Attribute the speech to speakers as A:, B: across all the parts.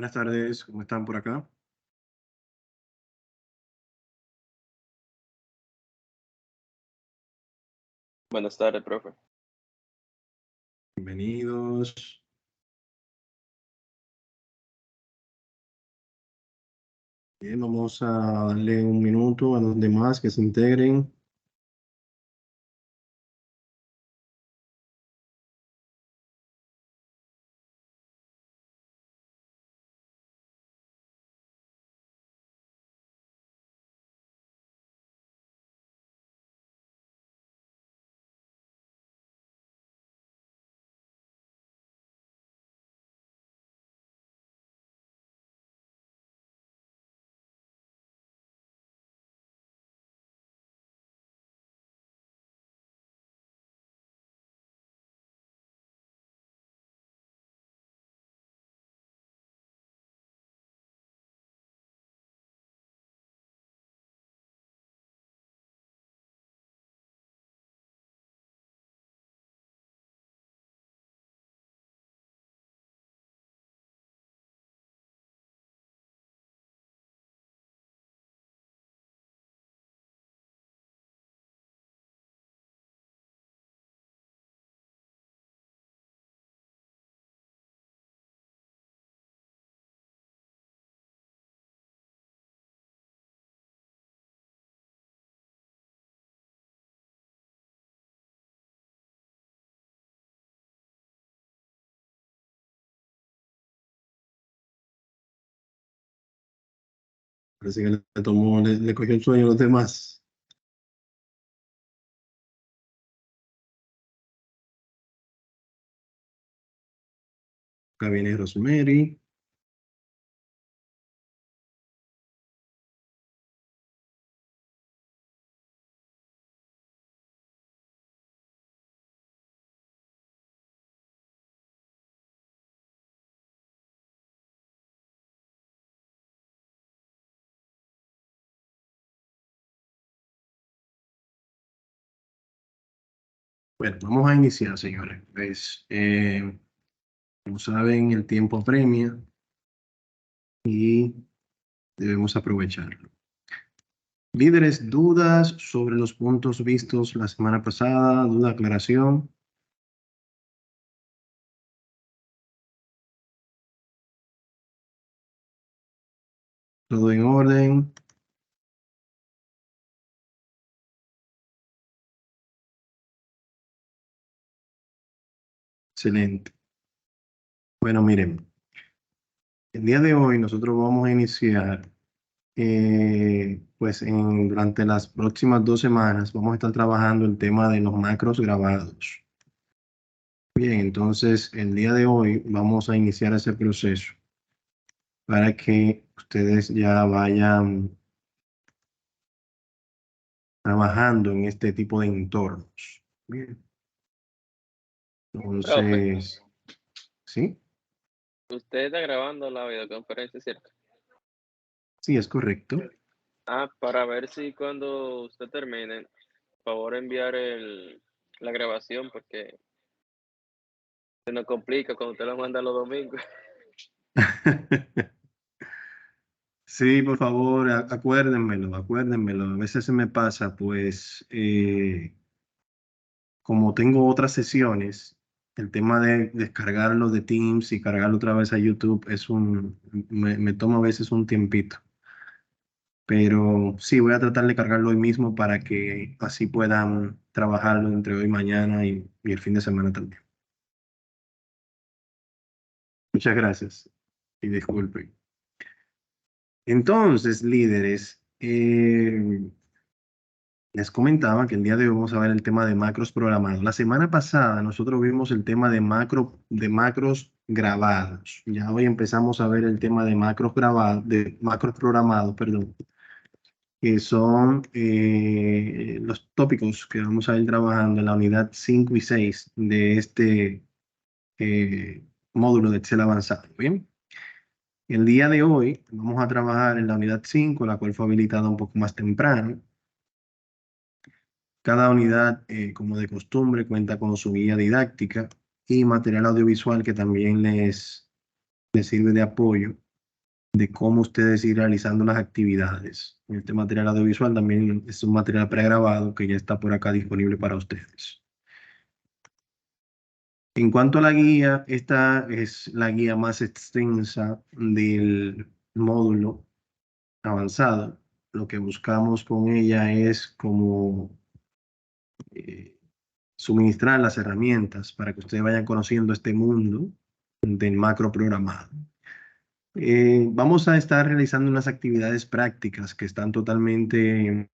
A: Buenas tardes, ¿cómo están por acá?
B: Buenas tardes, profe.
A: Bienvenidos. Bien, vamos a darle un minuto a los demás que se integren. Parece que le cogió el sueño a los demás. Acá viene Rosemary. Bueno, vamos a iniciar, señores. Pues, como saben, el tiempo apremia y debemos aprovecharlo. Líderes, dudas sobre los puntos vistos la semana pasada, duda, aclaración. Todo en orden. Excelente. Bueno, miren, el día de hoy nosotros vamos a iniciar, pues durante las próximas 2 semanas vamos a estar trabajando el tema de los macros grabados. Bien, entonces el día de hoy vamos a iniciar ese proceso para que ustedes ya vayan trabajando en este tipo de entornos. Bien,
B: Profe,
A: entonces, ¿sí?
B: usted está grabando la videoconferencia, ¿cierto?
A: Sí, es correcto.
B: Para ver si cuando usted termine, por favor enviar la grabación porque se nos complica cuando usted la manda los domingos.
A: Sí, por favor, acuérdenmelo. A veces se me pasa, pues, como tengo otras sesiones, el tema de descargarlo de Teams y cargarlo otra vez a YouTube me toma a veces un tiempito. Pero sí, voy a tratar de cargarlo hoy mismo para que así puedan trabajarlo entre hoy y mañana y el fin de semana también. Muchas gracias y disculpen. Entonces, líderes, les comentaba que el día de hoy vamos a ver el tema de macros programados. La semana pasada nosotros vimos el tema de macros grabados. Ya hoy empezamos a ver el tema de macros grabados, de macros programados, perdón, que son los tópicos que vamos a ir trabajando en la unidad 5 y 6 de este módulo de Excel avanzado. Bien, el día de hoy vamos a trabajar en la unidad 5, la cual fue habilitada un poco más temprano. Cada unidad, como de costumbre, cuenta con su guía didáctica y material audiovisual que también les sirve de apoyo de cómo ustedes ir realizando las actividades. Este material audiovisual también es un material pregrabado que ya está por acá disponible para ustedes. En cuanto a la guía, esta es la guía más extensa del módulo avanzado. Lo que buscamos con ella es como eh, suministrar las herramientas para que ustedes vayan conociendo este mundo del macro programado. Vamos a estar realizando unas actividades prácticas que están totalmente.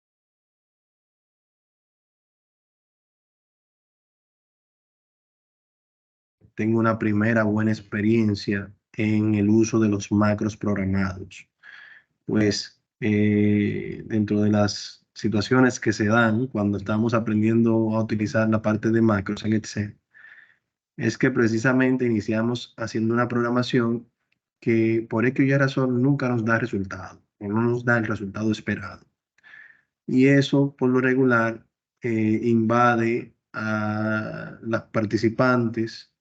A: Tengo una primera buena experiencia en el uso de los macros programados. Pues dentro de las situaciones que se dan cuando estamos aprendiendo a utilizar la parte de macros en Excel, es que precisamente iniciamos haciendo una programación que por X y Y razón nunca nos da resultado, o no nos da el resultado esperado. Y eso, por lo regular, invade a las participantes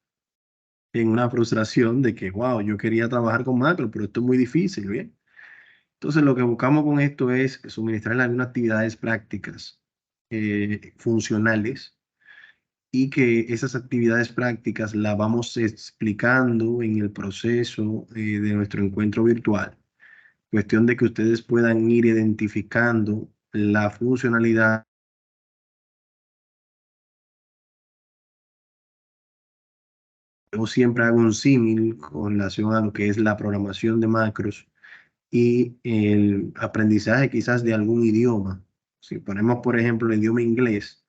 A: en una frustración de que, wow, yo quería trabajar con macro, pero esto es muy difícil, ¿bien? Entonces, lo que buscamos con esto es suministrarle algunas actividades prácticas, funcionales, y que esas actividades prácticas las vamos explicando en el proceso de nuestro encuentro virtual. Cuestión de que ustedes puedan ir identificando la funcionalidad. Yo siempre hago un símil con relación a lo que es la programación de macros y el aprendizaje quizás de algún idioma. Si ponemos, por ejemplo, el idioma inglés,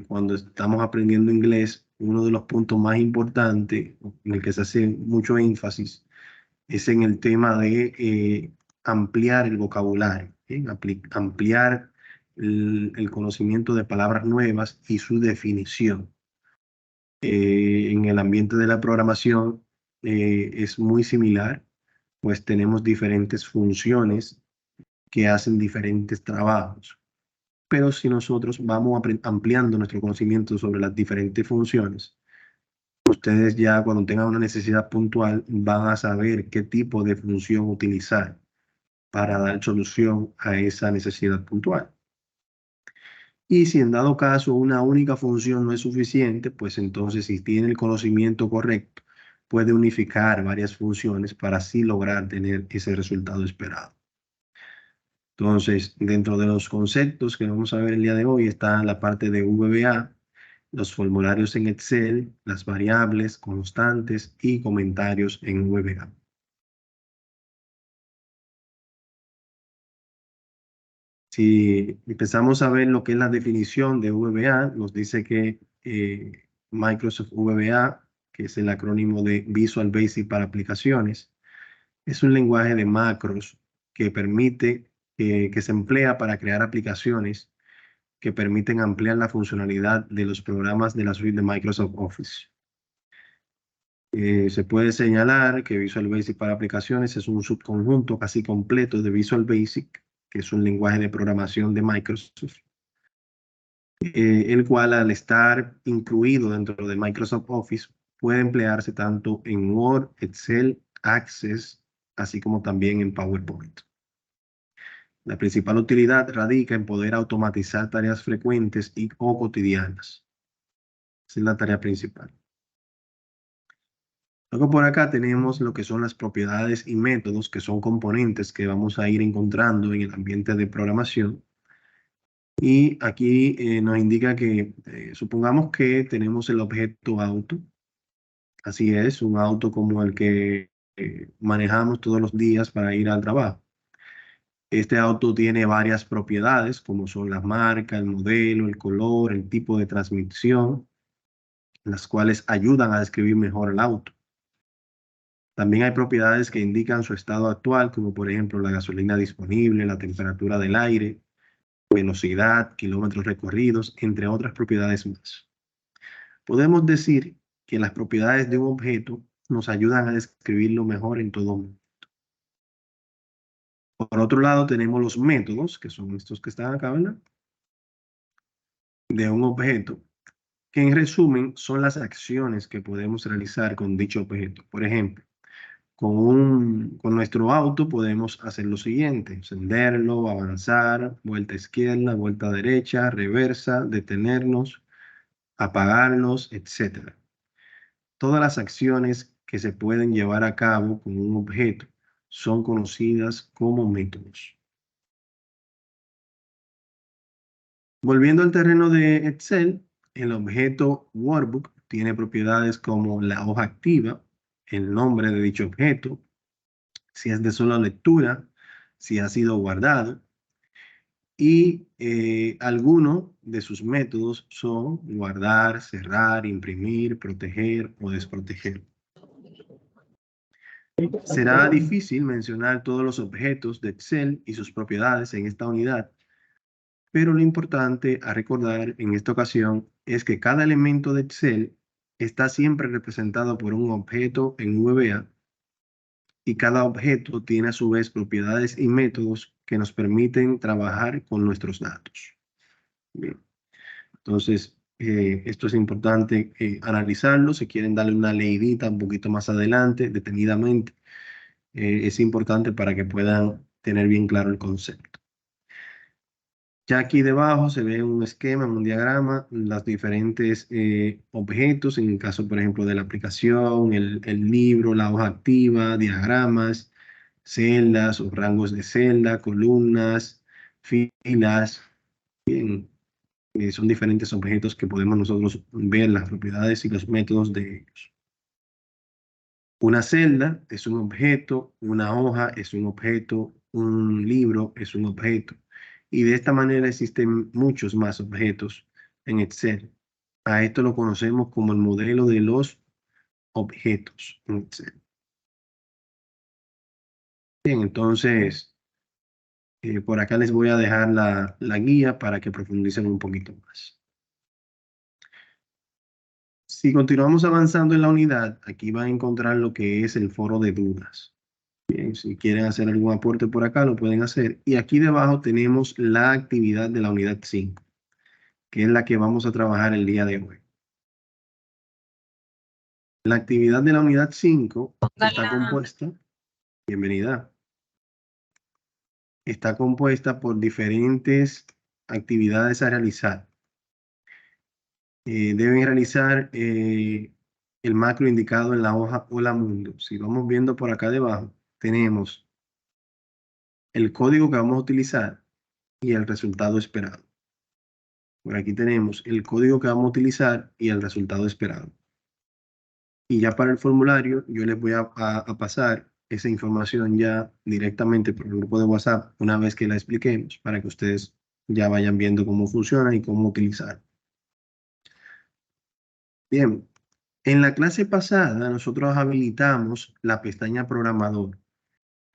A: cuando estamos aprendiendo inglés, uno de los puntos más importantes en el que se hace mucho énfasis es en el tema de ampliar el vocabulario, ¿sí? Ampliar el conocimiento de palabras nuevas y su definición. En el ambiente de la programación es muy similar, pues tenemos diferentes funciones que hacen diferentes trabajos. Pero si nosotros vamos ampliando nuestro conocimiento sobre las diferentes funciones, ustedes ya cuando tengan una necesidad puntual van a saber qué tipo de función utilizar para dar solución a esa necesidad puntual. Y si en dado caso una única función no es suficiente, pues entonces si tiene el conocimiento correcto, puede unificar varias funciones para así lograr tener ese resultado esperado. Entonces, dentro de los conceptos que vamos a ver el día de hoy está la parte de VBA, los formularios en Excel, las variables, constantes y comentarios en VBA. Si empezamos a ver lo que es la definición de VBA, nos dice que Microsoft VBA, que es el acrónimo de Visual Basic para aplicaciones, es un lenguaje de macros que permite que se emplea para crear aplicaciones que permiten ampliar la funcionalidad de los programas de la suite de Microsoft Office. Se puede señalar que Visual Basic para aplicaciones es un subconjunto casi completo de Visual Basic, que es un lenguaje de programación de Microsoft, el cual al estar incluido dentro de Microsoft Office puede emplearse tanto en Word, Excel, Access, así como también en PowerPoint. La principal utilidad radica en poder automatizar tareas frecuentes o cotidianas. Esa es la tarea principal. Luego por acá tenemos lo que son las propiedades y métodos, que son componentes que vamos a ir encontrando en el ambiente de programación. Y aquí nos indica que supongamos que tenemos el objeto auto. Así es, un auto como el que manejamos todos los días para ir al trabajo. Este auto tiene varias propiedades, como son la marca, el modelo, el color, el tipo de transmisión, las cuales ayudan a describir mejor el auto. También hay propiedades que indican su estado actual, como por ejemplo la gasolina disponible, la temperatura del aire, velocidad, kilómetros recorridos, entre otras propiedades más. Podemos decir que las propiedades de un objeto nos ayudan a describirlo mejor en todo momento. Por otro lado, tenemos los métodos, que son estos que están acá, ¿verdad? De un objeto, que en resumen son las acciones que podemos realizar con dicho objeto. Por ejemplo, Con nuestro auto podemos hacer lo siguiente: encenderlo, avanzar, vuelta izquierda, vuelta derecha, reversa, detenernos, apagarlos, etcétera. Todas las acciones que se pueden llevar a cabo con un objeto son conocidas como métodos. Volviendo al terreno de Excel, el objeto Workbook tiene propiedades como la hoja activa, el nombre de dicho objeto, si es de sola lectura, si ha sido guardado, y algunos de sus métodos son guardar, cerrar, imprimir, proteger o desproteger. Será difícil mencionar todos los objetos de Excel y sus propiedades en esta unidad, pero lo importante a recordar en esta ocasión es que cada elemento de Excel está siempre representado por un objeto en VBA, y cada objeto tiene a su vez propiedades y métodos que nos permiten trabajar con nuestros datos. Bien. Entonces, esto es importante analizarlo. Si quieren darle una leidita un poquito más adelante, detenidamente, es importante para que puedan tener bien claro el concepto. Ya aquí debajo se ve un esquema, un diagrama, los diferentes objetos, en el caso, por ejemplo, de la aplicación, el libro, la hoja activa, diagramas, celdas o rangos de celda, columnas, filas. Bien, son diferentes objetos que podemos nosotros ver las propiedades y los métodos de ellos. Una celda es un objeto, una hoja es un objeto, un libro es un objeto. Y de esta manera existen muchos más objetos en Excel. A esto lo conocemos como el modelo de los objetos en Excel. Bien, entonces, por acá les voy a dejar la guía para que profundicen un poquito más. Si continuamos avanzando en la unidad, aquí van a encontrar lo que es el foro de dudas. Bien, si quieren hacer algún aporte por acá, lo pueden hacer. Y aquí debajo tenemos la actividad de la unidad 5, que es la que vamos a trabajar el día de hoy. La actividad de la unidad 5 está compuesta, bienvenida, está compuesta por diferentes actividades a realizar. Deben realizar el macro indicado en la hoja Hola Mundo. Si vamos viendo por acá debajo, tenemos el código que vamos a utilizar y el resultado esperado. Por aquí tenemos el código que vamos a utilizar y el resultado esperado. Y ya para el formulario, yo les voy a pasar esa información ya directamente por el grupo de WhatsApp una vez que la expliquemos, para que ustedes ya vayan viendo cómo funciona y cómo utilizar. Bien, en la clase pasada nosotros habilitamos la pestaña programador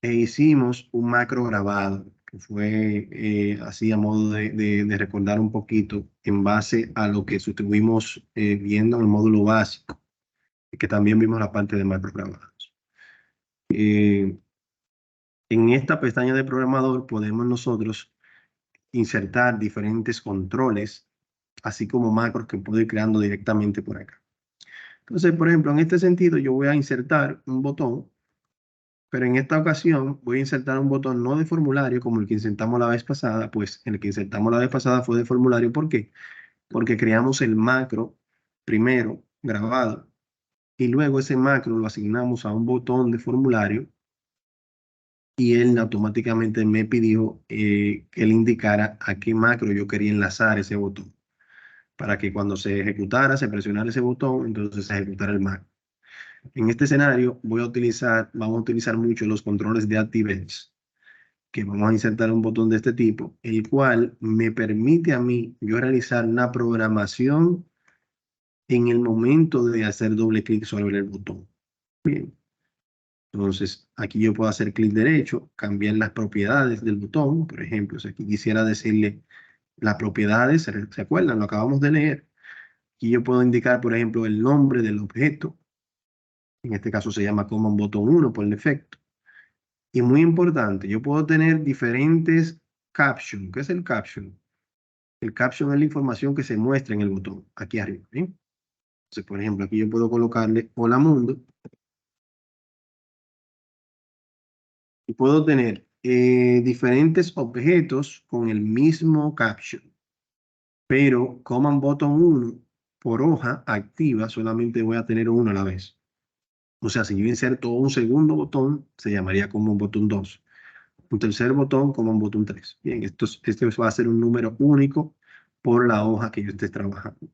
A: e hicimos un macro grabado, que fue así a modo de recordar un poquito en base a lo que estuvimos viendo en el módulo básico, y que también vimos la parte de macros grabados. En esta pestaña de programador podemos nosotros insertar diferentes controles, así como macros que puedo ir creando directamente por acá. Entonces, por ejemplo, en este sentido, yo voy a insertar un botón, pero en esta ocasión voy a insertar un botón no de formulario como el que insertamos la vez pasada, pues el que insertamos la vez pasada fue de formulario. ¿Por qué? Porque creamos el macro primero grabado y luego ese macro lo asignamos a un botón de formulario, y él automáticamente me pidió que le indicara a qué macro yo quería enlazar ese botón, para que cuando se ejecutara, se presionara ese botón, entonces se ejecutara el macro. En este escenario vamos a utilizar mucho los controles de ActiveX, que vamos a insertar un botón de este tipo, el cual me permite a mí yo realizar una programación en el momento de hacer doble clic sobre el botón. Bien. Entonces, aquí yo puedo hacer clic derecho, cambiar las propiedades del botón. Por ejemplo, si aquí quisiera decirle las propiedades, ¿se acuerdan? Lo acabamos de leer. Aquí yo puedo indicar, por ejemplo, el nombre del objeto. En este caso se llama Common Button 1 por defecto. Y muy importante, yo puedo tener diferentes captions. ¿Qué es el caption? El caption es la información que se muestra en el botón, aquí arriba. ¿Bien? Entonces, por ejemplo, aquí yo puedo colocarle Hola Mundo. Y puedo tener diferentes objetos con el mismo caption, pero Command Button 1 por hoja activa solamente voy a tener uno a la vez. O sea, si yo inserto un segundo botón, se llamaría Command Button 2. Un tercer botón como un botón 3. Bien, este va a ser un número único por la hoja que yo esté trabajando.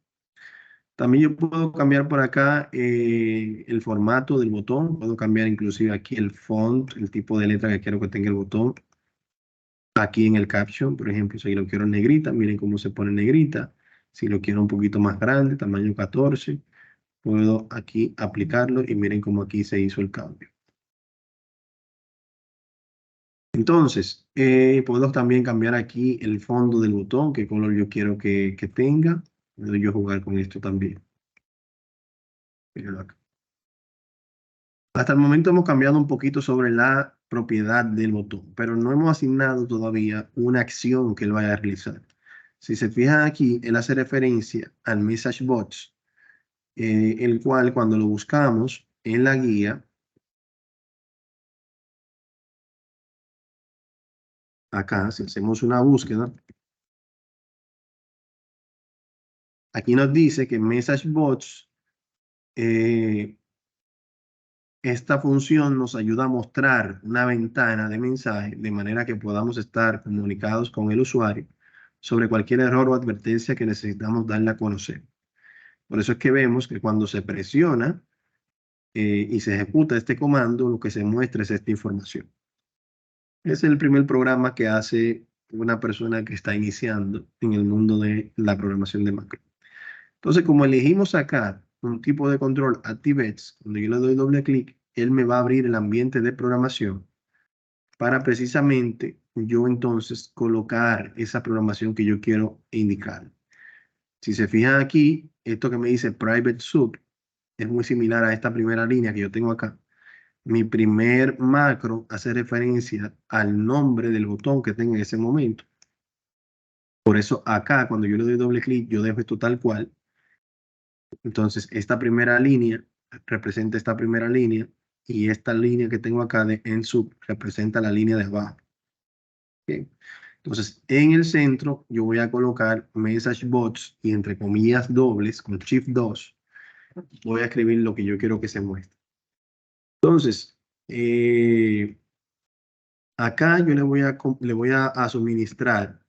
A: También yo puedo cambiar por acá el formato del botón. Puedo cambiar inclusive aquí el font, el tipo de letra que quiero que tenga el botón. Aquí en el caption, por ejemplo, si lo quiero en negrita, miren cómo se pone en negrita. Si lo quiero un poquito más grande, tamaño 14, puedo aquí aplicarlo y miren cómo aquí se hizo el cambio. Entonces, puedo también cambiar aquí el fondo del botón, qué color yo quiero que tenga. Puedo yo jugar con esto también. Míralo acá. Hasta el momento hemos cambiado un poquito sobre la propiedad del botón, pero no hemos asignado todavía una acción que él vaya a realizar. Si se fijan aquí, él hace referencia al Message Box, el cual cuando lo buscamos en la guía, acá, si hacemos una búsqueda, aquí nos dice que Message Box, esta función nos ayuda a mostrar una ventana de mensaje de manera que podamos estar comunicados con el usuario sobre cualquier error o advertencia que necesitamos darle a conocer. Por eso es que vemos que cuando se presiona y se ejecuta este comando, lo que se muestra es esta información. Es el primer programa que hace una persona que está iniciando en el mundo de la programación de macro. Entonces, como elegimos acá un tipo de control ActiveX, cuando yo le doy doble clic, él me va a abrir el ambiente de programación para precisamente yo entonces colocar esa programación que yo quiero indicar. Si se fijan aquí, esto que me dice Private Sub es muy similar a esta primera línea que yo tengo acá. Mi primer macro hace referencia al nombre del botón que tenga en ese momento. Por eso acá, cuando yo le doy doble clic, yo dejo esto tal cual. Entonces, esta primera línea representa esta primera línea y esta línea que tengo acá de en sub representa la línea de abajo. Bien. Entonces, en el centro yo voy a colocar message box y entre comillas dobles con shift 2 voy a escribir lo que yo quiero que se muestre. Entonces, acá yo le voy a suministrar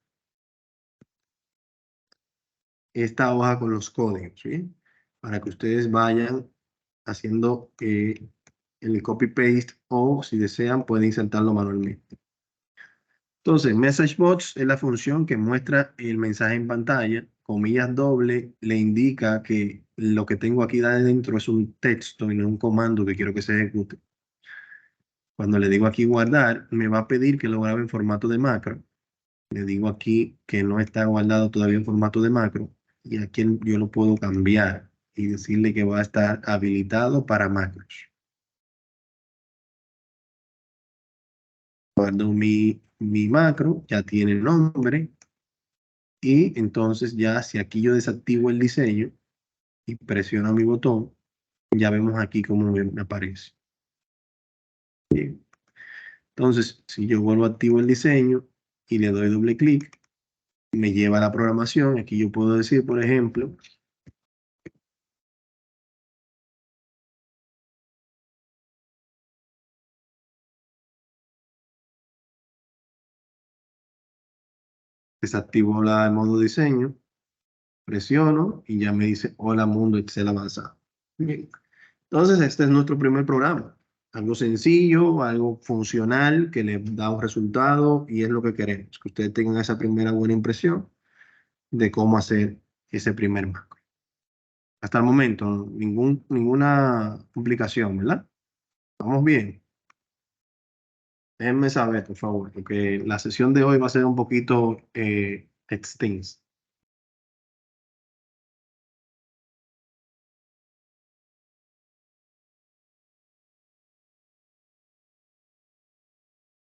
A: esta hoja con los códigos, ¿sí? Para que ustedes vayan haciendo el copy-paste o si desean pueden insertarlo manualmente. Entonces, MessageBox es la función que muestra el mensaje en pantalla. Comillas doble le indica que lo que tengo aquí adentro es un texto y no un comando que quiero que se ejecute. Cuando le digo aquí guardar, me va a pedir que lo grabe en formato de macro. Le digo aquí que no está guardado todavía en formato de macro y aquí yo lo puedo cambiar y decirle que va a estar habilitado para macros. Guardo mi macro, ya tiene el nombre y entonces ya si aquí yo desactivo el diseño y presiono mi botón, ya vemos aquí cómo me aparece. Bien. Entonces, si yo vuelvo activo el diseño y le doy doble clic, me lleva a la programación. Aquí yo puedo decir, por ejemplo, desactivo el modo diseño, presiono y ya me dice, hola mundo Excel avanzado. Bien. Entonces, este es nuestro primer programa. Algo sencillo, algo funcional que le da un resultado y es lo que queremos, que ustedes tengan esa primera buena impresión de cómo hacer ese primer macro. Hasta el momento, ninguna complicación, ¿verdad? ¿Vamos bien? Déjenme saber, por favor, porque la sesión de hoy va a ser un poquito extensa.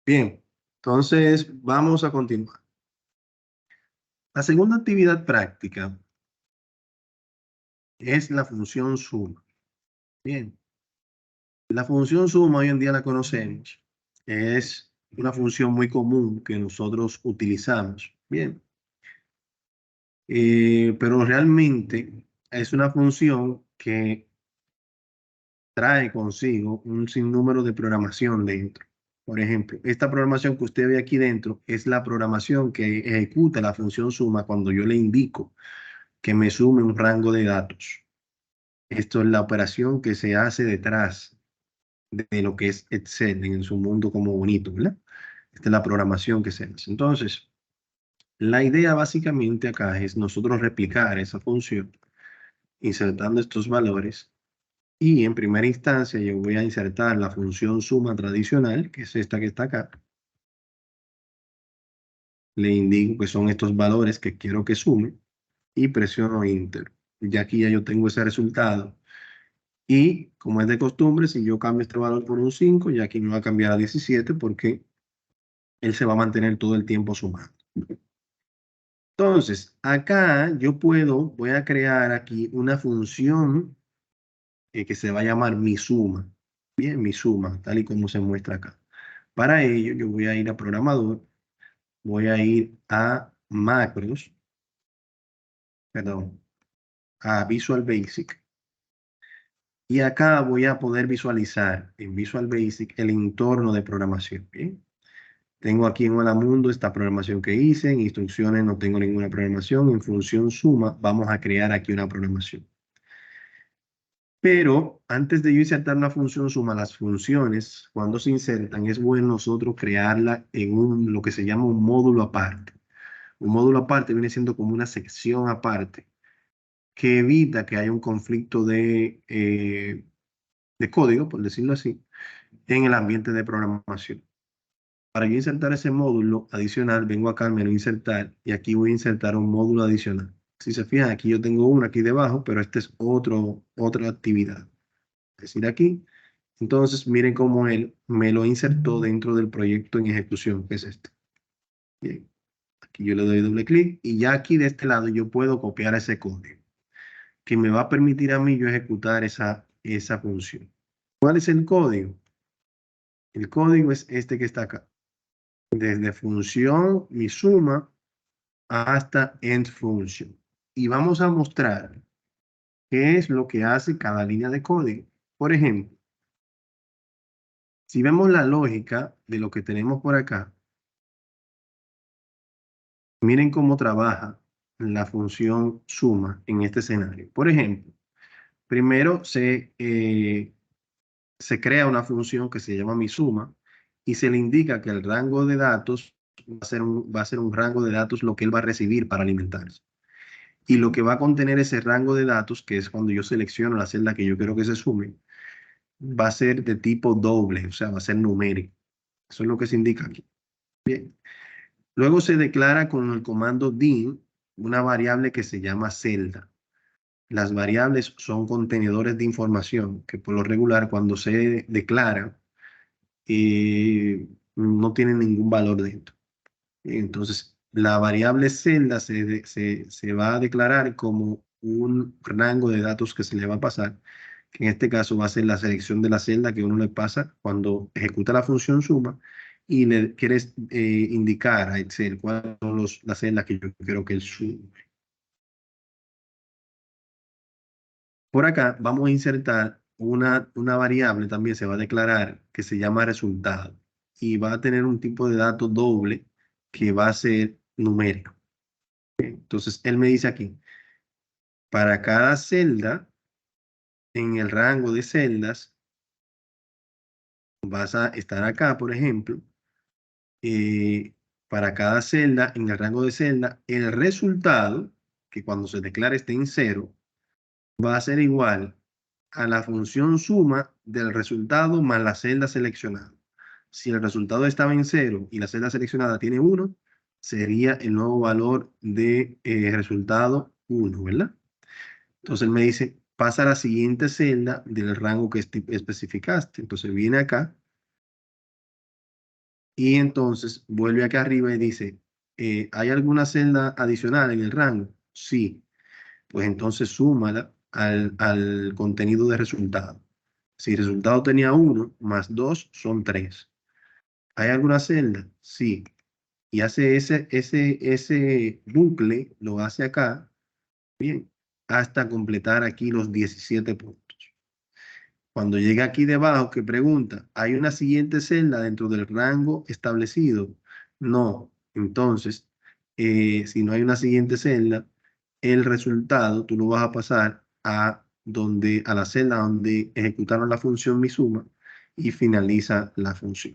A: Bien, entonces vamos a continuar. La segunda actividad práctica es la función suma. Bien, la función suma hoy en día la conocemos. Es una función muy común que nosotros utilizamos. Bien. Pero realmente es una función que trae consigo un sinnúmero de programación dentro. Por ejemplo, esta programación que usted ve aquí dentro es la programación que ejecuta la función suma cuando yo le indico que me sume un rango de datos. Esto es la operación que se hace detrás de lo que es Excel en su mundo como bonito, ¿verdad? Esta es la programación que se hace. Entonces, la idea básicamente acá es nosotros replicar esa función insertando estos valores. Y en primera instancia yo voy a insertar la función suma tradicional, que es esta que está acá. Le indico que son estos valores que quiero que sume y presiono Enter. Ya aquí ya yo tengo ese resultado. Y como es de costumbre, si yo cambio este valor por un 5, ya aquí me va a cambiar a 17 porque él se va a mantener todo el tiempo sumando. Entonces, acá yo voy a crear aquí una función que se va a llamar mi suma. Bien, mi suma, tal y como se muestra acá. Para ello, yo voy a ir a programador, voy a ir a macros, perdón, a Visual Basic. Y acá voy a poder visualizar en Visual Basic el entorno de programación. ¿Bien? Tengo aquí en Hola Mundo esta programación que hice. En instrucciones no tengo ninguna programación. En función suma vamos a crear aquí una programación. Pero antes de yo insertar una función suma, las funciones, cuando se insertan, es bueno nosotros crearla en lo que se llama un módulo aparte. Un módulo aparte viene siendo como una sección aparte que evita que haya un conflicto de código, por decirlo así, en el ambiente de programación. Para yo insertar ese módulo adicional, vengo acá al menú insertar y aquí voy a insertar un módulo adicional. Si se fijan, aquí yo tengo uno aquí debajo, pero este es otra actividad. Es decir, aquí. Entonces, miren cómo él me lo insertó dentro del proyecto en ejecución, que es este. Bien. Aquí yo le doy doble clic y ya aquí de este lado yo puedo copiar ese código que me va a permitir a mí yo ejecutar esa función. ¿Cuál es el código? El código es este que está acá. Desde función mi suma hasta end function. Y vamos a mostrar qué es lo que hace cada línea de código. Por ejemplo, si vemos la lógica de lo que tenemos por acá, miren cómo trabaja la función suma en este escenario. Por ejemplo, primero se crea una función que se llama mi suma y se le indica que el rango de datos va a ser un rango de datos lo que él va a recibir para alimentarse. Y lo que va a contener ese rango de datos, que es cuando yo selecciono la celda que yo quiero que se sume, va a ser de tipo doble, o sea, va a ser numérico. Eso es lo que se indica aquí. Bien. Luego se declara con el comando din una variable que se llama celda. Las variables son contenedores de información que por lo regular cuando se declaran no tienen ningún valor dentro. Entonces, la variable celda se va a declarar como un rango de datos que se le va a pasar, que en este caso va a ser la selección de la celda que uno le pasa cuando ejecuta la función suma y le quieres indicar a Excel cuáles son las celdas que yo quiero que él sume. Por acá vamos a insertar una variable también, se va a declarar que se llama resultado y va a tener un tipo de dato doble que va a ser numérico. Entonces, él me dice aquí, para cada celda, en el rango de celdas, vas a estar acá, por ejemplo, para cada celda, en el rango de celda, el resultado, que cuando se declare esté en cero, va a ser igual a la función suma del resultado más la celda seleccionada. Si el resultado estaba en cero y la celda seleccionada tiene 1, sería el nuevo valor de resultado 1, ¿verdad? Entonces él me dice, pasa a la siguiente celda del rango que especificaste. Entonces viene acá y entonces vuelve acá arriba y dice, ¿hay alguna celda adicional en el rango? Sí. Pues entonces súmala al contenido de resultado. Si el resultado tenía 1 más 2 son 3. ¿Hay alguna celda? Sí. Y hace ese bucle, lo hace acá, bien, hasta completar aquí los 17 puntos. Cuando llega aquí debajo, que pregunta, ¿hay una siguiente celda dentro del rango establecido? No. Entonces, si no hay una siguiente celda, el resultado tú lo vas a pasar a la celda donde ejecutaron la función mi suma y finaliza la función.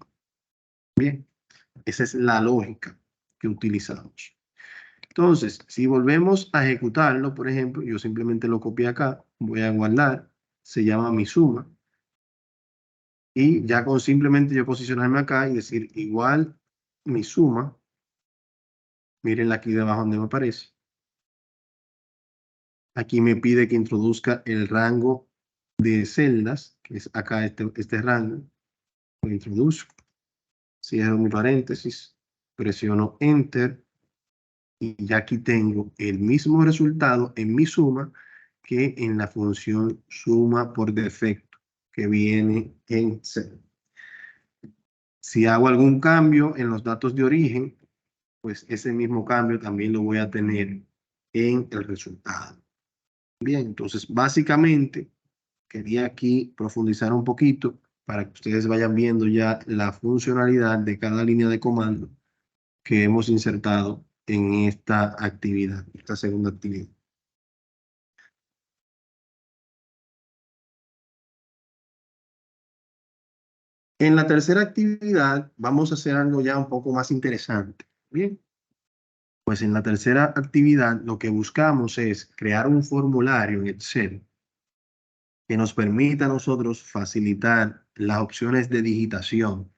A: Bien, esa es la lógica que utilizamos. Entonces, si volvemos a ejecutarlo, por ejemplo, yo simplemente lo copié acá, voy a guardar, se llama mi suma. Y ya con simplemente yo posicionarme acá y decir igual mi suma, miren aquí debajo donde me aparece. Aquí me pide que introduzca el rango de celdas, que es acá este rango. Lo introduzco, cierro mi paréntesis, presiono Enter y ya aquí tengo el mismo resultado en mi suma que en la función suma por defecto que viene en C. Si hago algún cambio en los datos de origen, pues ese mismo cambio también lo voy a tener en el resultado. Bien, entonces básicamente quería aquí profundizar un poquito para que ustedes vayan viendo ya la funcionalidad de cada línea de comando que hemos insertado en esta actividad, esta segunda actividad. En la tercera actividad vamos a hacer algo ya un poco más interesante. Bien, pues en la tercera actividad lo que buscamos es crear un formulario en Excel que nos permita a nosotros facilitar las opciones de digitación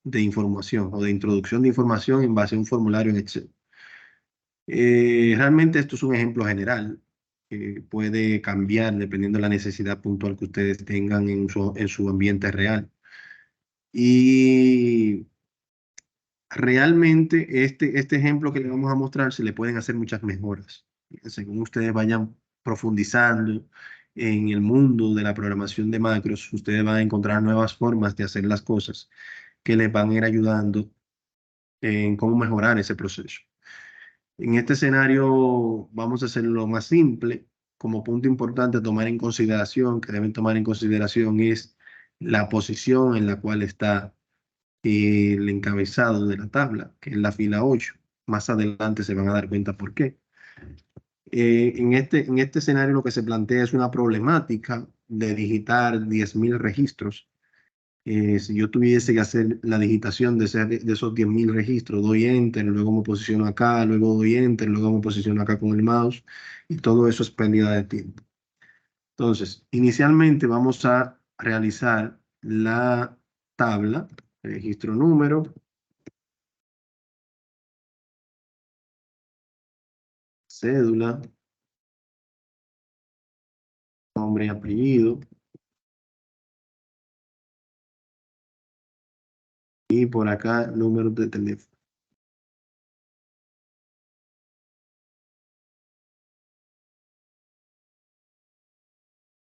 A: de información o de introducción de información en base a un formulario en Excel. Realmente esto es un ejemplo general que puede cambiar dependiendo de la necesidad puntual que ustedes tengan en su ambiente real. Y realmente este ejemplo que le vamos a mostrar se le pueden hacer muchas mejoras. Según ustedes vayan profundizando en el mundo de la programación de macros, ustedes van a encontrar nuevas formas de hacer las cosas que les van a ir ayudando en cómo mejorar ese proceso. En este escenario vamos a hacerlo más simple. Como punto importante a tomar en consideración, que deben tomar en consideración, es la posición en la cual está el encabezado de la tabla, que es la fila 8. Más adelante se van a dar cuenta por qué. En este escenario lo que se plantea es una problemática de digitar 10.000 registros. Si yo tuviese que hacer la digitación de esos 10.000 registros, doy Enter, luego me posiciono acá, luego doy Enter, luego me posiciono acá con el mouse, y todo eso es pérdida de tiempo. Entonces, inicialmente vamos a realizar la tabla, registro número, cédula, nombre y apellido, y por acá número de teléfono.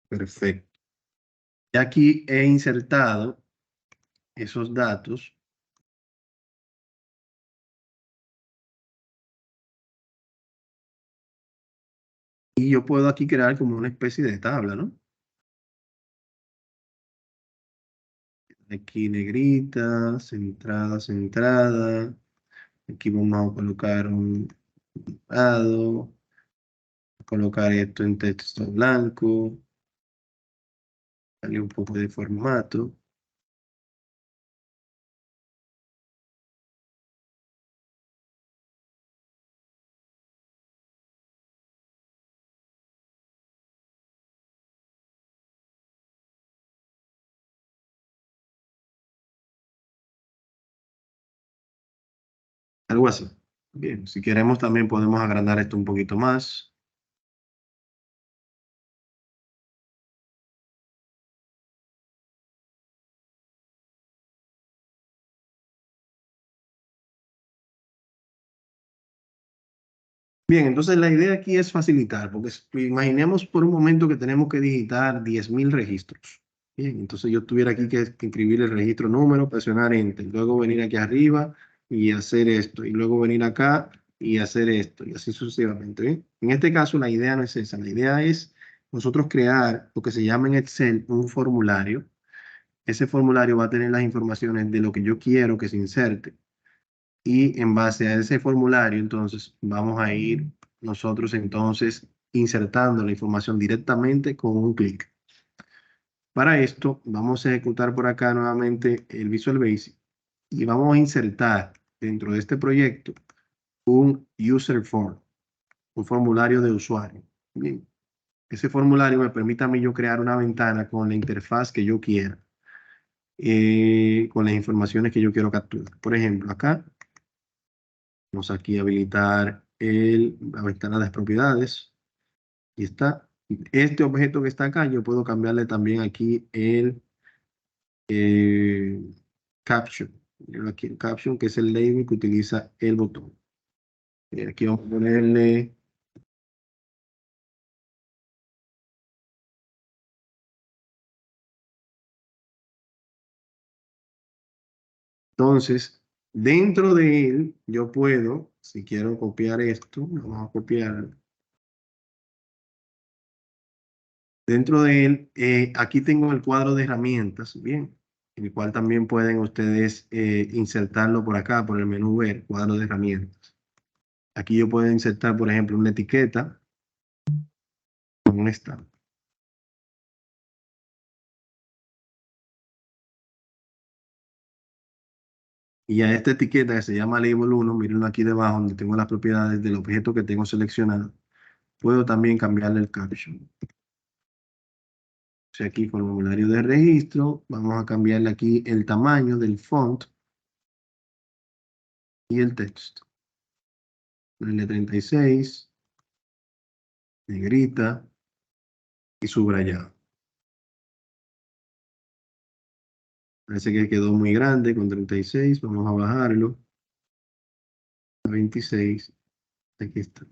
A: Perfecto. Y aquí he insertado esos datos y yo puedo aquí crear como una especie de tabla, ¿no? Aquí negrita, centrada, centrada. Aquí vamos a colocar un lado, colocar esto en texto blanco, darle un poco de formato. Algo así. Bien, si queremos también podemos agrandar esto un poquito más. Bien, entonces la idea aquí es facilitar, porque imaginemos por un momento que tenemos que digitar 10.000 registros. Bien, entonces yo tuviera aquí que escribir el registro número, presionar Enter, luego venir aquí arriba y hacer esto, y luego venir acá y hacer esto, y así sucesivamente. ¿Bien? En este caso la idea no es esa, la idea es nosotros crear lo que se llama en Excel un formulario. Ese formulario va a tener las informaciones de lo que yo quiero que se inserte. Y en base a ese formulario, entonces, vamos a ir nosotros entonces insertando la información directamente con un clic. Para esto, vamos a ejecutar por acá nuevamente el Visual Basic y vamos a insertar dentro de este proyecto un User Form, un formulario de usuario. Bien, ese formulario me permite a mí yo crear una ventana con la interfaz que yo quiera, con las informaciones que yo quiero capturar. Por ejemplo, acá vamos aquí a habilitar la ventana de propiedades. Y está. Este objeto que está acá, yo puedo cambiarle también aquí el caption. Aquí el caption, que es el label que utiliza el botón. Aquí vamos a ponerle. Entonces, dentro de él, yo puedo, si quiero copiar esto, vamos a copiar. Dentro de él, aquí tengo el cuadro de herramientas, bien, el cual también pueden ustedes insertarlo por acá, por el menú ver, cuadro de herramientas. Aquí yo puedo insertar, por ejemplo, una etiqueta con esta. Y a esta etiqueta que se llama Label 1, miren aquí debajo donde tengo las propiedades del objeto que tengo seleccionado, puedo también cambiarle el caption. O sea, aquí formulario de registro, vamos a cambiarle aquí el tamaño del font y el texto. Ponerle 36, negrita y subrayado. Parece que quedó muy grande con 36, vamos a bajarlo a 26, aquí está.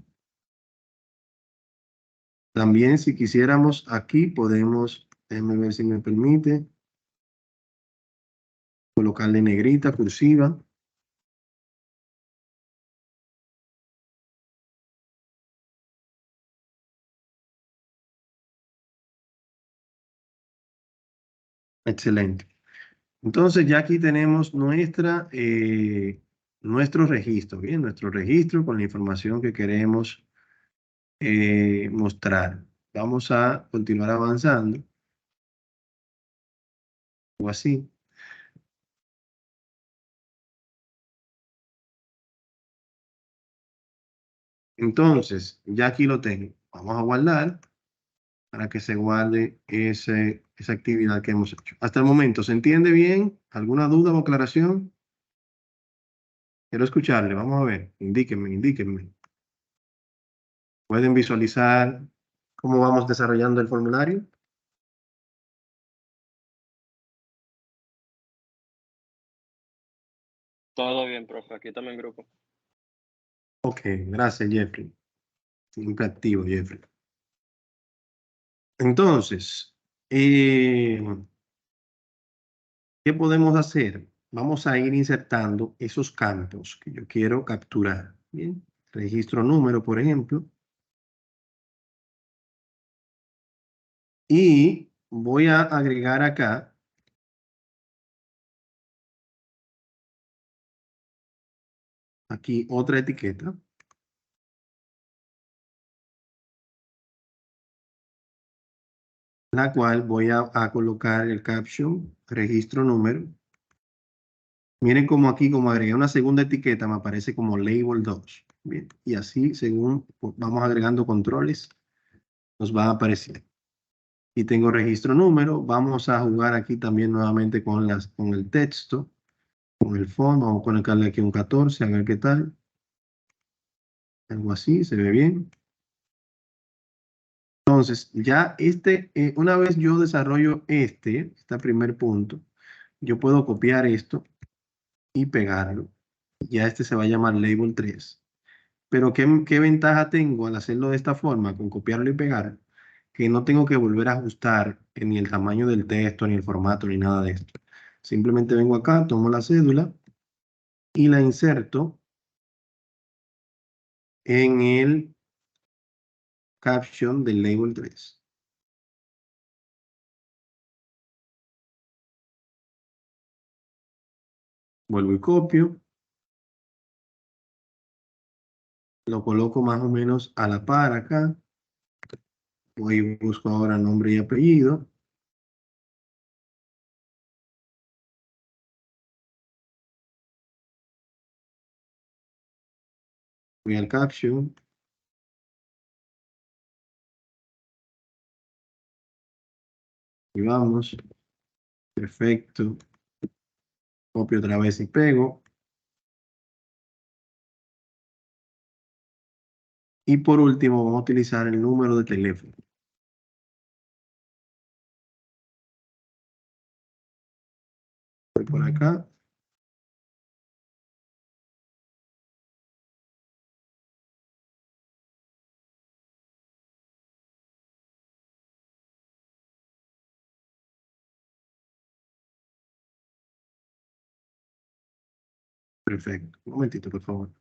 A: También si quisiéramos aquí podemos, déjenme ver si me permite, colocarle negrita, cursiva. Excelente. Entonces ya aquí tenemos nuestro registro, ¿bien? Nuestro registro con la información que queremos mostrar. Vamos a continuar avanzando. O así. Entonces, ya aquí lo tengo. Vamos a guardar para que se guarde esa actividad que hemos hecho. Hasta el momento, ¿se entiende bien? ¿Alguna duda o aclaración? Quiero escucharle. Vamos a ver. Indíquenme, indíquenme. ¿Pueden visualizar cómo vamos desarrollando el formulario?
B: Todo bien, profe. Aquí también grupo.
A: Ok, gracias, Jeffrey. Siempre activo, Jeffrey. Entonces, ¿qué podemos hacer? Vamos a ir insertando esos campos que yo quiero capturar. Bien, registro número, por ejemplo. Y voy a agregar acá aquí otra etiqueta, la cual voy a colocar el caption, registro número. Miren como aquí, como agregué una segunda etiqueta, me aparece como label 2. Bien, y así, según vamos agregando controles, nos va a aparecer. Y tengo registro número. Vamos a jugar aquí también nuevamente con el texto, con el font. Vamos a colocarle aquí un 14, a ver qué tal. Algo así, se ve bien. Entonces, ya una vez yo desarrollo este primer punto, yo puedo copiar esto y pegarlo. Ya este se va a llamar label 3. Pero ¿qué ventaja tengo al hacerlo de esta forma, con copiarlo y pegar? que no tengo que volver a ajustar ni el tamaño del texto, ni el formato, ni nada de esto. Simplemente vengo acá, tomo la cédula y la inserto en el caption del label 3. Vuelvo y copio. Lo coloco más o menos a la par acá. Voy y busco ahora nombre y apellido. Voy al caption. Y vamos. Perfecto. Copio otra vez y pego. Y por último, vamos a utilizar el número de teléfono. Voy por acá. Perfecto. Un momentito, por favor.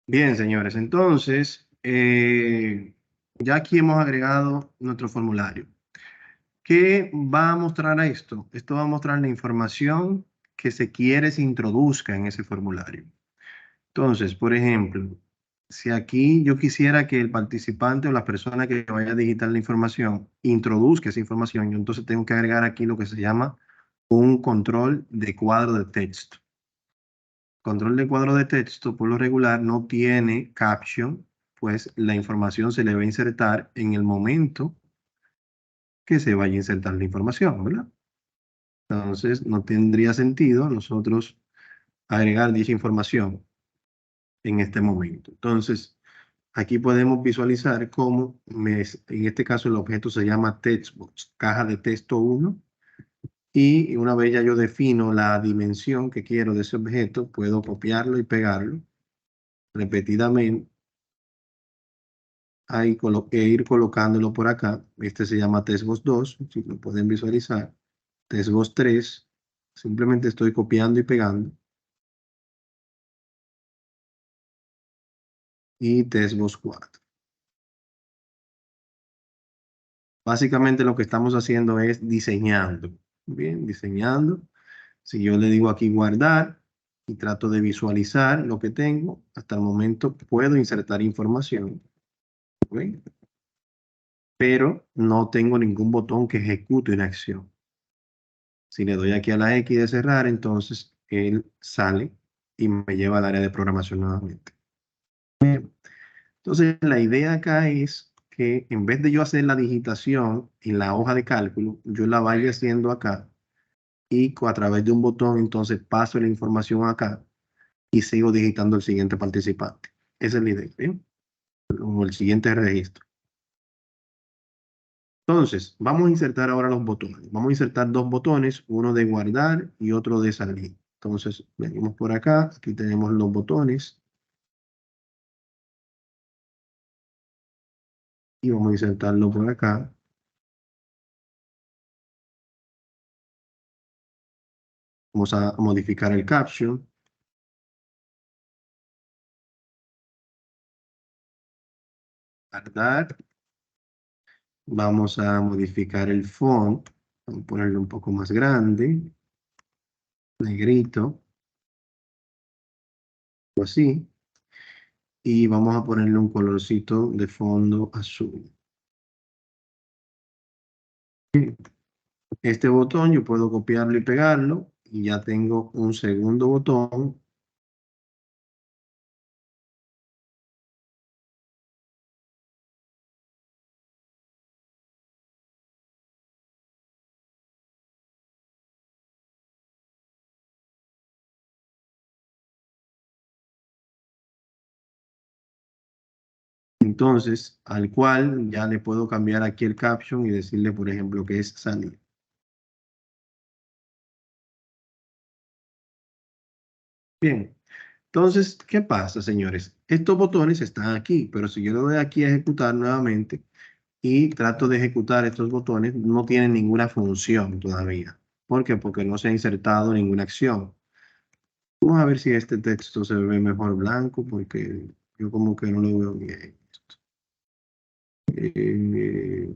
A: Bien, señores. Entonces, ya aquí hemos agregado nuestro formulario. ¿Qué va a mostrar a esto? Esto va a mostrar la información que se quiere se introduzca en ese formulario. Entonces, por ejemplo, si aquí yo quisiera que el participante o la persona que vaya a digitar la información introduzca esa información, yo entonces tengo que agregar aquí lo que se llama un control de cuadro de texto. Control de cuadro de texto, por lo regular, no tiene caption, pues la información se le va a insertar en el momento que se vaya a insertar la información, ¿verdad? Entonces, no tendría sentido nosotros agregar dicha información en este momento. Entonces, aquí podemos visualizar cómo, en este caso, el objeto se llama textbox, caja de texto 1. Y una vez ya yo defino la dimensión que quiero de ese objeto, puedo copiarlo y pegarlo repetidamente. Ahí e ir colocándolo por acá. Este se llama textbox 2, si lo pueden visualizar. Textbox 3, simplemente estoy copiando y pegando. Y textbox 4. Básicamente lo que estamos haciendo es diseñando. Bien, diseñando. Si yo le digo aquí guardar y trato de visualizar lo que tengo, hasta el momento puedo insertar información, ¿ok? Pero no tengo ningún botón que ejecute una acción. Si le doy aquí a la X de cerrar, entonces él sale y me lleva al área de programación nuevamente. Entonces, la idea acá es que en vez de yo hacer la digitación en la hoja de cálculo, yo la vaya haciendo acá y a través de un botón, entonces paso la información acá y sigo digitando el siguiente participante. Esa es la idea, ¿bien? O el siguiente registro. Entonces, vamos a insertar ahora los botones. Vamos a insertar dos botones, uno de guardar y otro de salir. Entonces, venimos por acá, aquí tenemos los botones y vamos a insertarlo por acá. Vamos a modificar el caption. Guardar. Vamos a modificar el font. Vamos a ponerlo un poco más grande. Negrito. O así. Y vamos a ponerle un colorcito de fondo azul. Este botón yo puedo copiarlo y pegarlo. Y ya tengo un segundo botón Entonces, al cual ya le puedo cambiar aquí el caption y decirle, por ejemplo, que es salir. Bien, entonces, ¿qué pasa, señores? Estos botones están aquí, pero si yo le doy aquí a ejecutar nuevamente y trato de ejecutar estos botones, no tienen ninguna función todavía. ¿Por qué? Porque no se ha insertado ninguna acción. Vamos a ver si este texto se ve mejor blanco, porque yo como que no lo veo bien. Eh,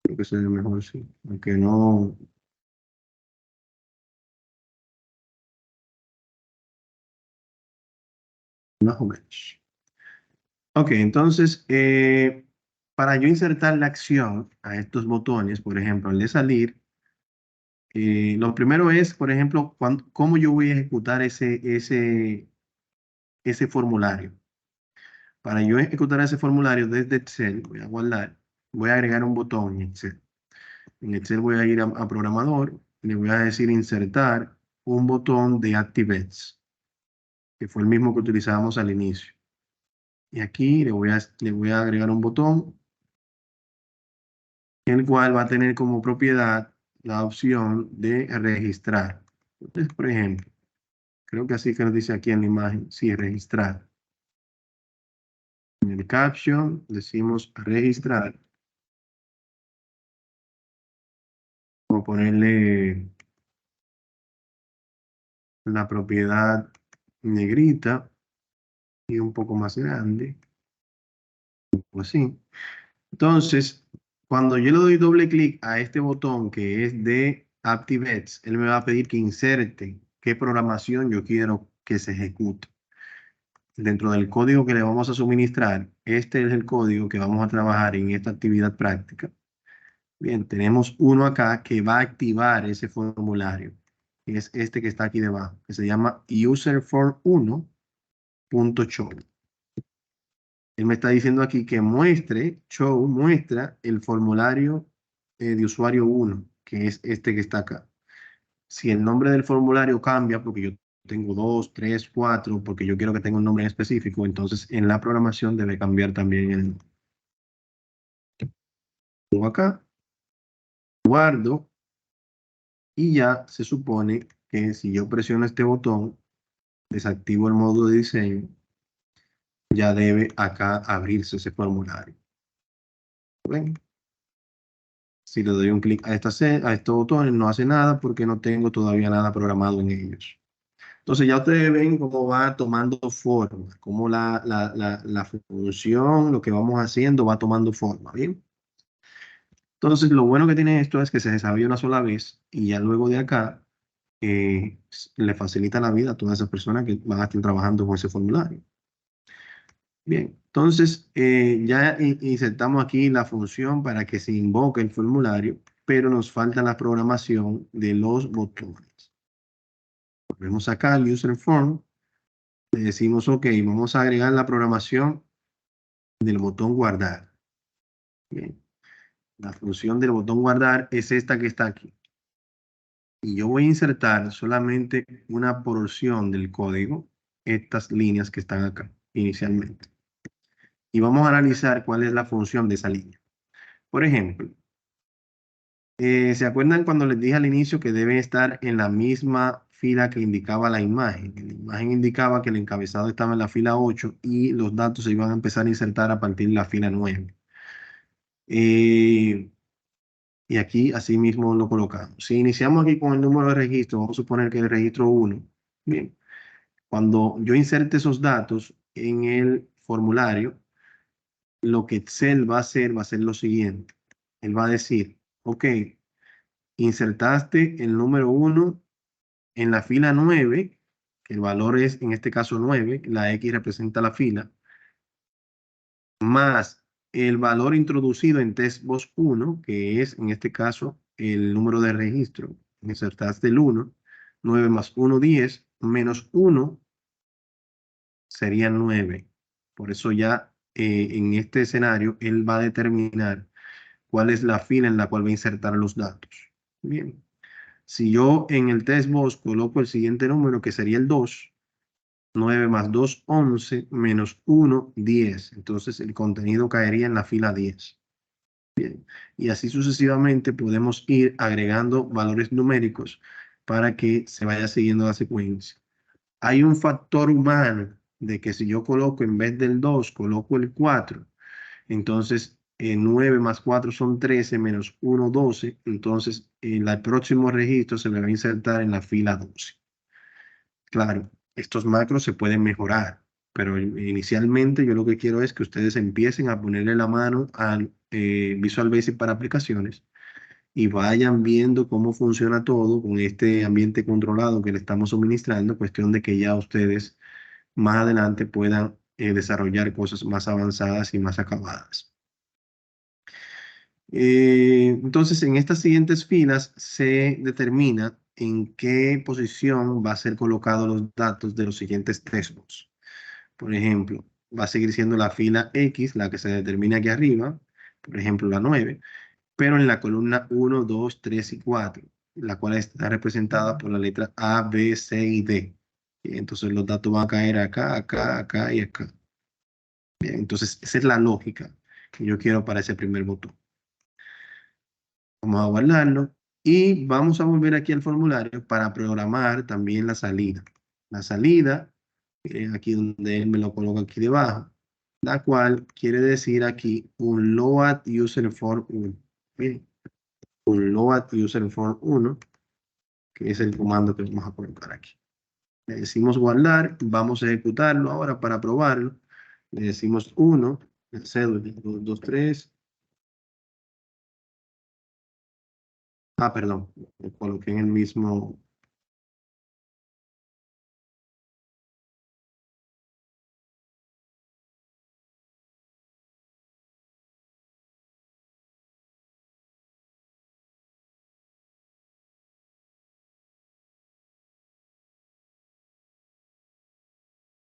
A: Creo que se ve mejor, sí. Aunque no, más o menos. Ok, entonces, para yo insertar la acción a estos botones, por ejemplo, el de salir, lo primero es, por ejemplo, cómo yo voy a ejecutar ese formulario. Para yo ejecutar ese formulario desde Excel, voy a guardar, voy a agregar un botón en Excel. En Excel voy a ir a programador, le voy a decir insertar un botón de ActiveX, que fue el mismo que utilizábamos al inicio. Y aquí le voy a agregar un botón, el cual va a tener como propiedad la opción de registrar. Entonces, por ejemplo, creo que así que nos dice aquí en la imagen, sí, registrar. En el caption decimos registrar. Vamos a ponerle la propiedad negrita y un poco más grande, o así. Entonces, cuando yo le doy doble clic a este botón que es de ActiveX, él me va a pedir que inserte qué programación yo quiero que se ejecute. Dentro del código que le vamos a suministrar, este es el código que vamos a trabajar en esta actividad práctica. Bien, tenemos uno acá que va a activar ese formulario, que es este que está aquí debajo, que se llama userform1.show. Él me está diciendo aquí que muestra el formulario de usuario 1, que es este que está acá. Si el nombre del formulario cambia, porque yo tengo 2, 3, 4, porque yo quiero que tenga un nombre en específico, entonces en la programación debe cambiar también el nombre. Pongo acá, guardo, y ya se supone que si yo presiono este botón, desactivo el módulo de diseño, ya debe acá abrirse ese formulario. ¿Ven? Si le doy un clic a estos botones, no hace nada porque no tengo todavía nada programado en ellos. Entonces ya ustedes ven cómo va tomando forma, cómo la función, lo que vamos haciendo va tomando forma, ¿bien? Entonces lo bueno que tiene esto es que se desarrolla una sola vez y ya luego de acá le facilita la vida a todas esas personas que van a estar trabajando con ese formulario. Bien, entonces ya insertamos aquí la función para que se invoque el formulario, pero nos falta la programación de los botones. Volvemos acá al user form, le decimos OK, vamos a agregar la programación del botón guardar. Bien, la función del botón guardar es esta que está aquí. Y yo voy a insertar solamente una porción del código, estas líneas que están acá inicialmente. Y vamos a analizar cuál es la función de esa línea. Por ejemplo, ¿se acuerdan cuando les dije al inicio que debe estar en la misma fila que indicaba la imagen? La imagen indicaba que el encabezado estaba en la fila 8 y los datos se iban a empezar a insertar a partir de la fila 9. Y aquí así mismo lo colocamos. Si iniciamos aquí con el número de registro, vamos a suponer que es el registro 1. Bien, cuando yo inserte esos datos en el formulario, lo que Excel va a hacer lo siguiente. Él va a decir, OK, insertaste el número 1 en la fila 9, que el valor es en este caso 9, la X representa la fila, más el valor introducido en testbox 1, que es en este caso el número de registro. Insertaste el 1, 9 más 1, 10, menos 1 sería 9. Por eso ya en este escenario él va a determinar cuál es la fila en la cual va a insertar los datos. Bien. Si yo en el test box coloco el siguiente número, que sería el 2, 9 más 2, 11, menos 1, 10. Entonces el contenido caería en la fila 10. Bien. Y así sucesivamente podemos ir agregando valores numéricos para que se vaya siguiendo la secuencia. Hay un factor humano de que si yo coloco en vez del 2, coloco el 4, entonces 9 más 4 son 13, menos 1, 12. Entonces el próximo registro se me va a insertar en la fila 12. Claro, estos macros se pueden mejorar, pero inicialmente yo lo que quiero es que ustedes empiecen a ponerle la mano al Visual Basic para aplicaciones y vayan viendo cómo funciona todo con este ambiente controlado que le estamos suministrando, cuestión de que ya ustedes más adelante puedan desarrollar cosas más avanzadas y más acabadas. Entonces, en estas siguientes filas se determina en qué posición va a ser colocados los datos de los siguientes textos. Por ejemplo, va a seguir siendo la fila X, la que se determina aquí arriba, por ejemplo, la 9, pero en la columna 1, 2, 3 y 4, la cual está representada por la letra A, B, C y D. Y entonces los datos van a caer acá, acá, acá y acá. Bien, entonces, esa es la lógica que yo quiero para ese primer botón. Vamos a guardarlo y vamos a volver aquí al formulario para programar también la salida. La salida, miren aquí donde él me lo coloca aquí debajo, la cual quiere decir aquí un load user form 1. Miren, un load user form 1, que es el comando que vamos a colocar aquí. Le decimos guardar, vamos a ejecutarlo ahora para probarlo. Le decimos 1, el cédula 2, 2, 3. Ah, perdón, lo coloqué en el mismo.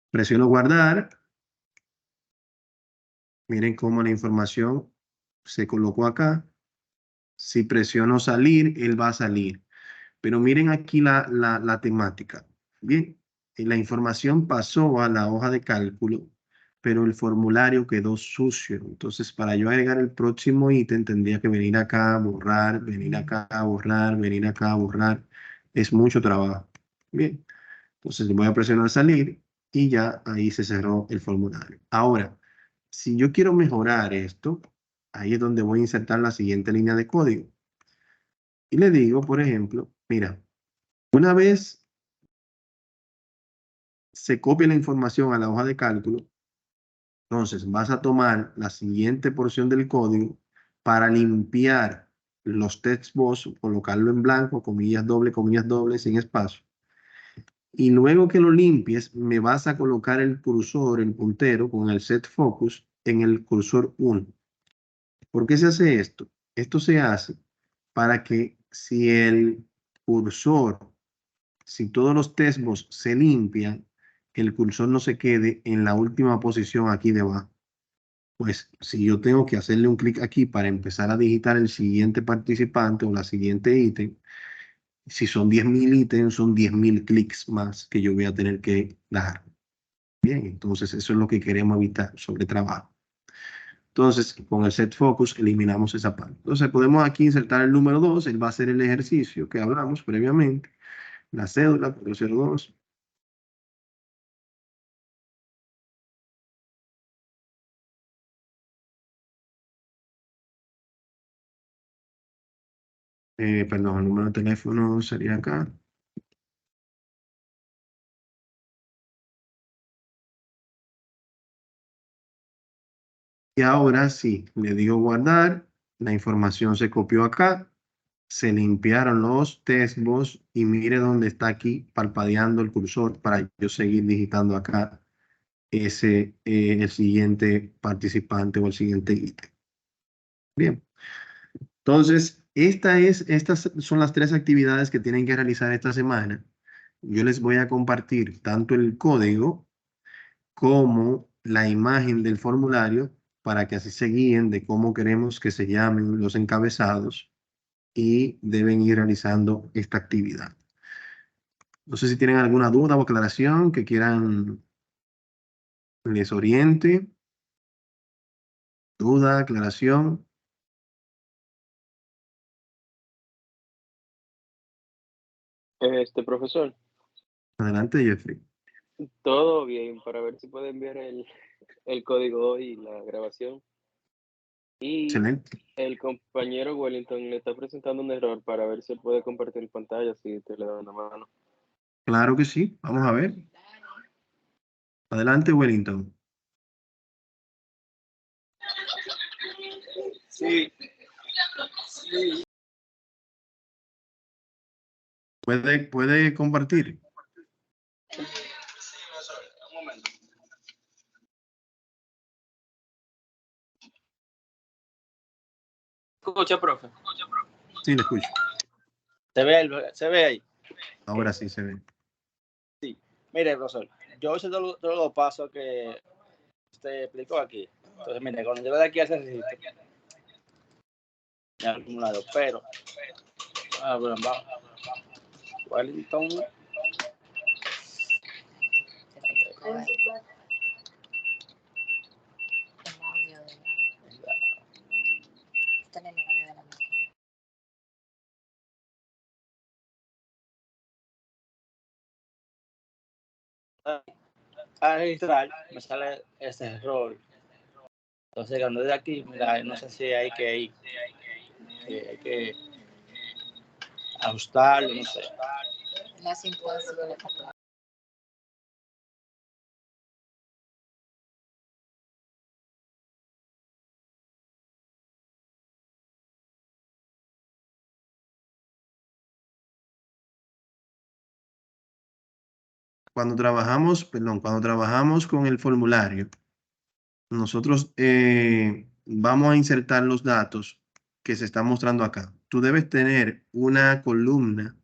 A: Presiono guardar. Miren cómo la información se colocó acá. Si presiono salir, él va a salir. Pero miren aquí la temática. Bien, la información pasó a la hoja de cálculo, pero el formulario quedó sucio. Entonces, para yo agregar el próximo ítem, tendría que venir acá, borrar, venir acá, borrar, venir acá, borrar. Es mucho trabajo. Bien, entonces voy a presionar salir y ya ahí se cerró el formulario. Ahora, si yo quiero mejorar esto, ahí es donde voy a insertar la siguiente línea de código. Y le digo, por ejemplo, mira, una vez se copia la información a la hoja de cálculo, entonces vas a tomar la siguiente porción del código para limpiar los textbox, colocarlo en blanco, comillas dobles, sin espacio. Y luego que lo limpies, me vas a colocar el cursor, el puntero, con el set focus en el cursor 1. ¿Por qué se hace esto? Esto se hace para que si el cursor, si todos los textbox se limpian, el cursor no se quede en la última posición aquí debajo. Pues si yo tengo que hacerle un clic aquí para empezar a digitar el siguiente participante o la siguiente ítem, si son 10.000 ítems, son 10.000 clics más que yo voy a tener que dar. Bien, entonces eso es lo que queremos evitar sobre trabajo. Entonces, con el set focus eliminamos esa parte. Entonces, podemos aquí insertar el número 2, él va a hacer el ejercicio que hablamos previamente, la cédula 002. Perdón, el número de teléfono sería acá. Y ahora sí, le digo guardar, la información se copió acá, se limpiaron los textbox y mire dónde está aquí parpadeando el cursor para yo seguir digitando acá el siguiente participante o el siguiente ítem. Bien, entonces estas son las tres actividades que tienen que realizar esta semana. Yo les voy a compartir tanto el código como la imagen del formulario para que así se guíen de cómo queremos que se llamen los encabezados y deben ir realizando esta actividad. No sé si tienen alguna duda o aclaración que quieran les oriente. Duda, aclaración.
B: Profesor,
A: Adelante, Jeffrey.
B: todo bien, para ver si puede enviar el código hoy y la grabación. Y
A: Excelente.
B: el compañero Wellington le está presentando un error para ver si puede compartir pantalla si te le da una mano.
A: Claro que sí. Vamos a ver. Adelante, Wellington.
B: Sí.
A: ¿Puede compartir?
B: Un momento. Escucha, profe.
A: Sí, le escucho.
B: Se ve ahí.
A: Ahora sí se ve.
B: Sí. Mire, profesor, yo hice todos los pasos que usted explicó aquí. Entonces, mire, cuando yo le doy aquí a ese registro, ya acumulado, pero, bueno, vamos. Wellington. A registrar, me sale ese error. Entonces, cuando de aquí, mira, no sé si hay que ajustarlo, no sé.
C: Las imposibles.
A: Cuando trabajamos con el formulario, nosotros vamos a insertar los datos que se están mostrando acá. Tú debes tener una columna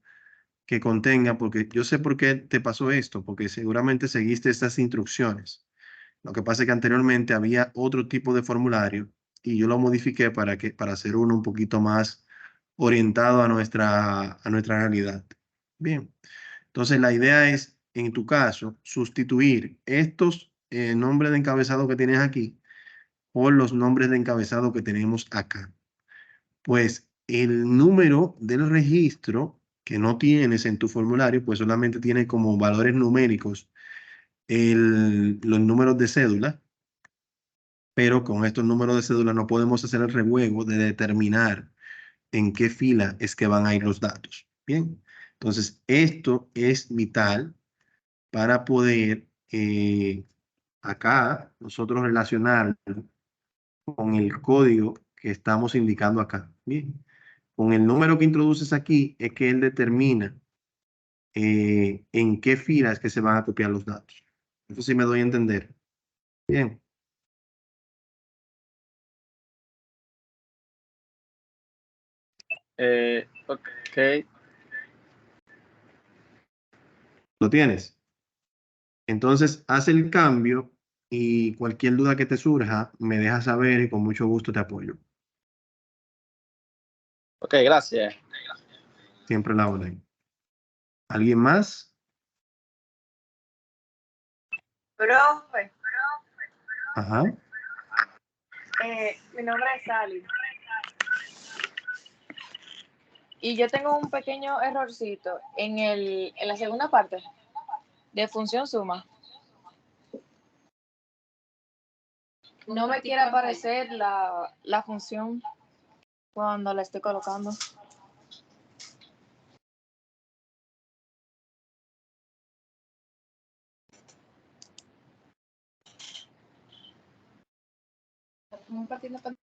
A: que contenga, porque yo sé por qué te pasó esto, porque seguramente seguiste estas instrucciones. Lo que pasa es que anteriormente había otro tipo de formulario y yo lo modifiqué para hacer uno un poquito más orientado a nuestra realidad. Bien, entonces la idea es, en tu caso, sustituir estos nombres de encabezado que tienes aquí por los nombres de encabezado que tenemos acá. Pues el número del registro que no tienes en tu formulario, pues solamente tiene como valores numéricos los números de cédula, pero con estos números de cédula no podemos hacer el rejuego de determinar en qué fila es que van a ir los datos. Bien, entonces esto es vital para poder acá nosotros relacionar con el código que estamos indicando acá. Bien, con el número que introduces aquí es que él determina en qué fila es que se van a copiar los datos. Eso sí me doy a entender. Bien,
B: Ok.
A: ¿lo tienes? Entonces, haz el cambio y cualquier duda que te surja, me dejas saber y con mucho gusto te apoyo.
B: Ok, gracias.
A: Siempre la orden. ¿Alguien más?
C: Profe,
A: Ajá.
C: mi nombre es Sally. Y yo tengo un pequeño errorcito en la segunda parte de función suma. No me quiere aparecer la función cuando la estoy colocando. Compartiendo pantalla.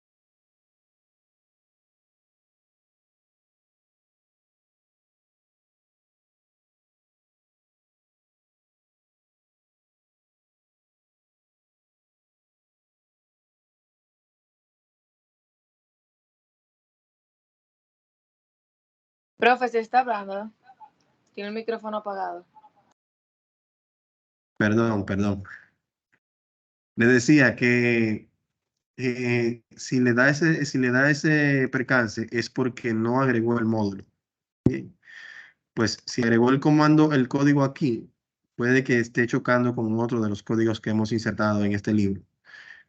C: Profe, se está hablando. Tiene el micrófono apagado.
A: Perdón, perdón. Le decía que si le da ese percance es porque no agregó el módulo. Bien. Pues si agregó el comando, el código aquí, puede que esté chocando con otro de los códigos que hemos insertado en este libro.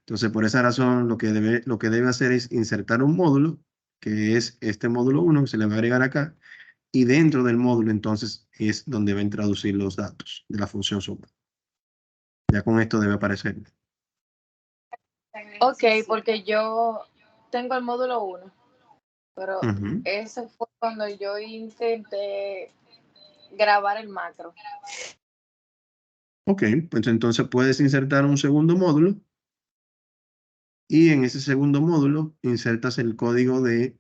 A: Entonces, por esa razón, lo que debe hacer es insertar un módulo, que es este módulo 1, que se le va a agregar acá, y dentro del módulo, entonces, es donde va a introducir los datos de la función suma. Ya con esto debe aparecer.
C: Ok, porque yo tengo el módulo 1, pero
A: Ujú.
C: ese fue cuando yo intenté grabar el macro.
A: Ok, pues entonces puedes insertar un segundo módulo y en ese segundo módulo insertas el código de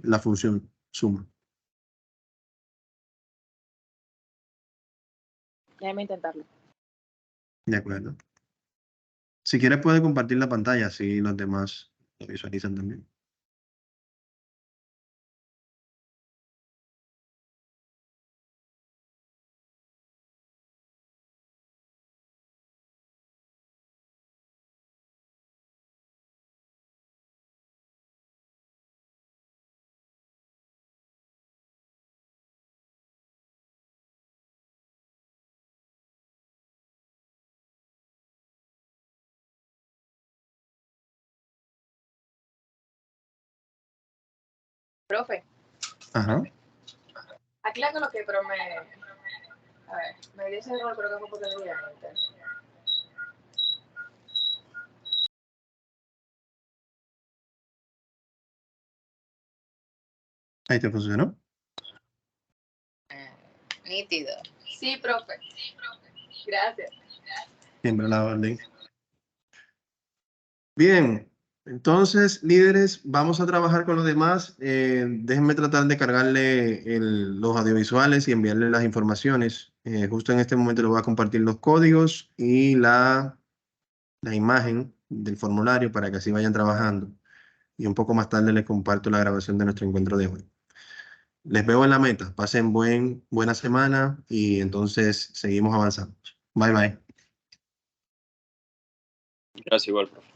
A: la función suma.
C: Déjame intentarlo.
A: De acuerdo. Si quieres puedes compartir la pantalla, así los demás lo visualizan también.
C: Profe,
A: Ajá.
C: aquí le lo que, pero a ver, me dio ese error, pero que fue porque le di a enter.
A: Ahí te funcionó.
C: Nítido. Sí, profe. Gracias.
A: Siempre la orden. Bien, entonces, líderes, vamos a trabajar con los demás. Déjenme tratar de cargarle los audiovisuales y enviarle las informaciones. Justo en este momento les voy a compartir los códigos y la imagen del formulario para que así vayan trabajando. Y un poco más tarde les comparto la grabación de nuestro encuentro de hoy. Les veo en la meta. Pasen buena semana y entonces seguimos avanzando. Bye bye.
B: Gracias, igual, profe.